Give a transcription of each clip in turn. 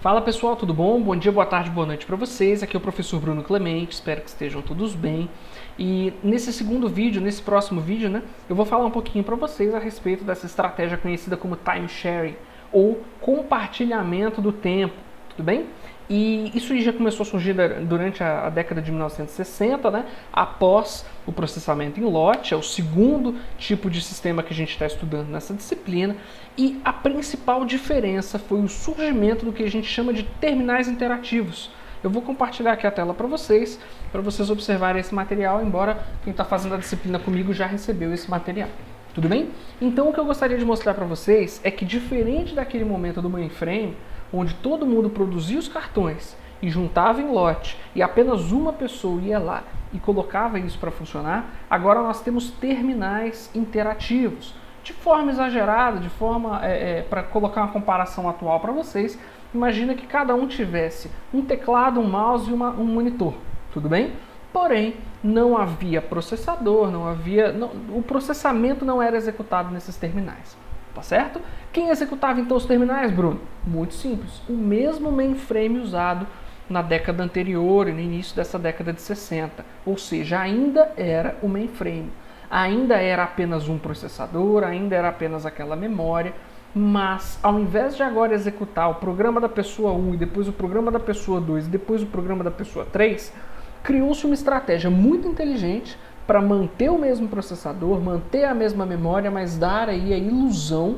Fala pessoal, tudo bom? Bom dia, boa tarde, boa noite para vocês. Aqui é o professor Bruno Clemente, espero que estejam todos bem. E nesse segundo vídeo, nesse próximo vídeo, eu vou falar um pouquinho para vocês a respeito dessa estratégia conhecida como time sharing, ou compartilhamento do tempo, tudo bem? E isso já começou a surgir durante a década de 1960, após o processamento em lote, é o segundo tipo de sistema que a gente está estudando nessa disciplina, e a principal diferença foi o surgimento do que a gente chama de terminais interativos. Eu vou compartilhar aqui a tela para vocês observarem esse material, embora quem está fazendo a disciplina comigo já recebeu esse material. Tudo bem? Então o que eu gostaria de mostrar para vocês é que, diferente daquele momento do mainframe, onde todo mundo produzia os cartões e juntava em lote e apenas uma pessoa ia lá e colocava isso para funcionar, agora nós temos terminais interativos. De forma exagerada, de forma para colocar uma comparação atual para vocês, imagina que cada um tivesse um teclado, um mouse e um monitor, tudo bem? Porém, não havia processador, o processamento não era executado nesses terminais. Tá certo? Quem executava então os terminais, Bruno? Muito simples. O mesmo mainframe usado na década anterior e no início dessa década de 60. Ou seja, ainda era o mainframe. Ainda era apenas um processador, ainda era apenas aquela memória. Mas, ao invés de agora executar o programa da pessoa 1 e depois o programa da pessoa 2 e depois o programa da pessoa 3, criou-se uma estratégia muito inteligente para manter o mesmo processador, manter a mesma memória, mas dar aí a ilusão,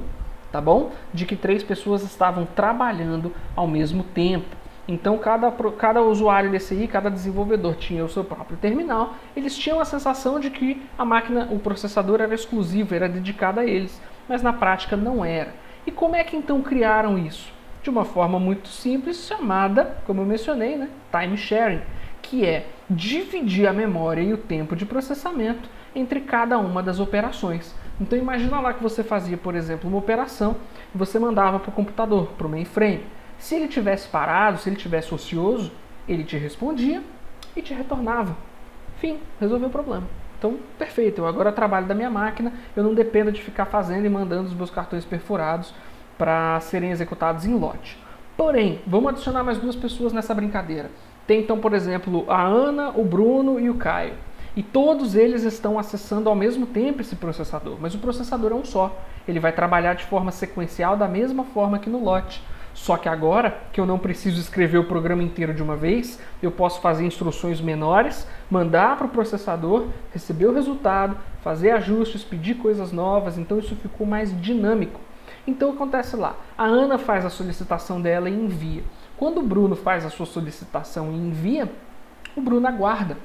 tá bom? De que 3 pessoas estavam trabalhando ao mesmo tempo. Então cada usuário desse aí, cada desenvolvedor tinha o seu próprio terminal, eles tinham a sensação de que a máquina, o processador era exclusivo, era dedicado a eles, mas na prática não era. E como é que então criaram isso? De uma forma muito simples, chamada, como eu mencionei, time sharing, que é dividir a memória e o tempo de processamento entre cada uma das operações. Então imagina lá que você fazia, por exemplo, uma operação e você mandava para o computador, para o mainframe. Se ele tivesse parado, se ele tivesse ocioso, ele te respondia e te retornava. Fim, resolveu o problema. Então, perfeito, eu agora trabalho da minha máquina, eu não dependo de ficar fazendo e mandando os meus cartões perfurados para serem executados em lote. Porém, vamos adicionar mais 2 pessoas nessa brincadeira. Tem então, por exemplo, a Ana, o Bruno e o Caio. E todos eles estão acessando ao mesmo tempo esse processador, mas o processador é um só. Ele vai trabalhar de forma sequencial da mesma forma que no lote. Só que agora, que eu não preciso escrever o programa inteiro de uma vez, eu posso fazer instruções menores, mandar para o processador, receber o resultado, fazer ajustes, pedir coisas novas, então isso ficou mais dinâmico. Então acontece lá, a Ana faz a solicitação dela e envia. Quando o Bruno faz a sua solicitação e envia, o Bruno aguarda.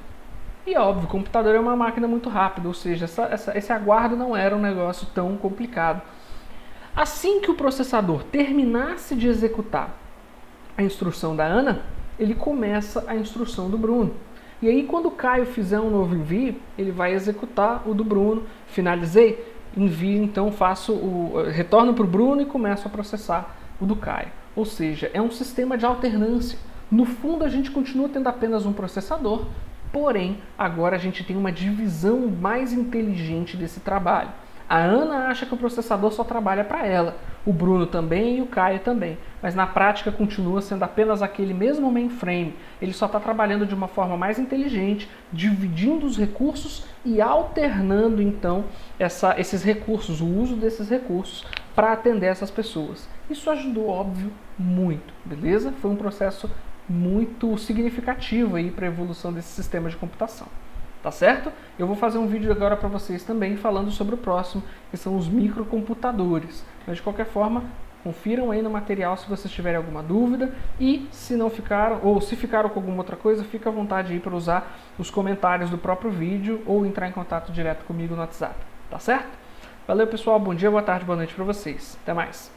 E óbvio, o computador é uma máquina muito rápida, ou seja, esse aguardo não era um negócio tão complicado. Assim que o processador terminasse de executar a instrução da Ana, ele começa a instrução do Bruno. E aí quando o Caio fizer um novo envio, ele vai executar o do Bruno. Finalizei, envio, então retorno para o Bruno e começo a processar o do Caio. Ou seja, é um sistema de alternância. No fundo, a gente continua tendo apenas um processador, porém, agora a gente tem uma divisão mais inteligente desse trabalho. A Ana acha que o processador só trabalha para ela, o Bruno também e o Caio também, mas na prática continua sendo apenas aquele mesmo mainframe. Ele só está trabalhando de uma forma mais inteligente, dividindo os recursos e alternando então esses recursos, o uso desses recursos para atender essas pessoas. Isso ajudou, óbvio, muito, beleza? Foi um processo muito significativo aí para a evolução desse sistema de computação. Tá certo? Eu vou fazer um vídeo agora para vocês também falando sobre o próximo, que são os microcomputadores. Mas de qualquer forma, confiram aí no material se vocês tiverem alguma dúvida, e se não ficaram, ou se ficaram com alguma outra coisa, fica à vontade aí para usar os comentários do próprio vídeo ou entrar em contato direto comigo no WhatsApp. Tá certo? Valeu pessoal, bom dia, boa tarde, boa noite para vocês. Até mais!